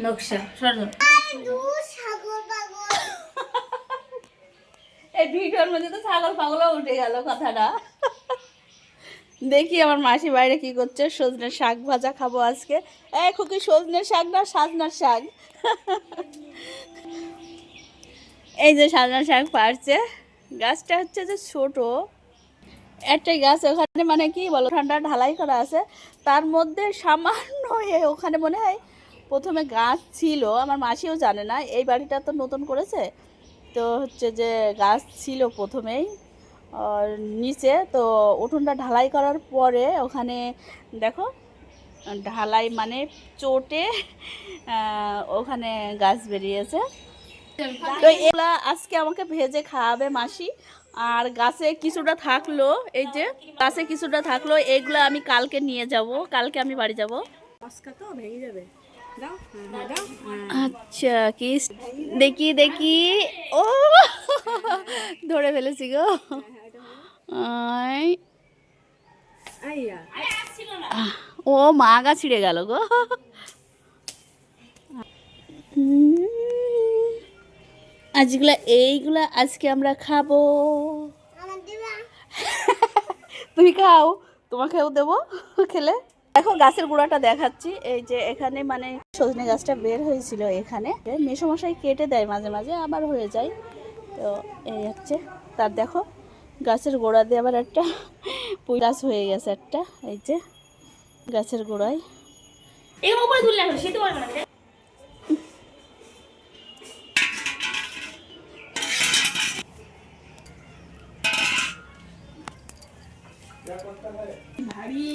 নকশা সরো এই ভিডিওর মধ্যে তো ছাগল পাগলও উঠে গেল কথাটা। দেখি আমার মাসি বাইরে কি করছে। সজনের শাক ভাজা খাবো আজকে। এই খুকি, সজনের শাক না সাজনার শাক? এই যে সাজনার শাক পারছে। গাছটা হচ্ছে যে ছোট একটাই গাছ, ওখানে মানে কি বলো ঠান্ডা ঢালাই করা আছে, তার মধ্যে সামান্য ওখানে মনে হয় প্রথমে গাছ ছিল। আমার মাসিও জানে না, এই বাড়িটা তো নতুন করেছে, তো হচ্ছে যে গাছ ছিল প্রথমেই আর নিচে, তো উঠোনটা ঢালাই করার পরে ওখানে দেখো ঢালাই মানে চোটে ওখানে গাছ বেরিয়েছে। তো এগুলা আজকে আমাকে ভেজে খাওয়াবে মাসি। আর গাছে কিছুটা থাকলো, এই যে গাছে কিছুটা থাকলো, এইগুলো আমি কালকে নিয়ে যাব, কালকে আমি বাড়ি যাব। আচ্ছা কি দেখি দেখি, ও ধরে ফেলেছি গো। ও মা গা ছিঁড়ে গেল গো। আজগুলা এইগুলা আজকে আমরা খাবো। তুমি খাও, তোমাকেও দেবো খেলে। দেখো গাছের গোড়াটা দেখাচ্ছি, এই যে এখানে মানে সজনে গাছটা বের হয়েছিল, এখানে মেসোমশাই কেটে দেয় মাঝে মাঝে, আবার হয়ে যায়। তো এই হচ্ছে তার দেখো গাছের গোড়া দিয়ে আবার একটা পুঁই গাছ হয়ে গেছে একটা, এই যে গাছের গোড়ায়। ভারী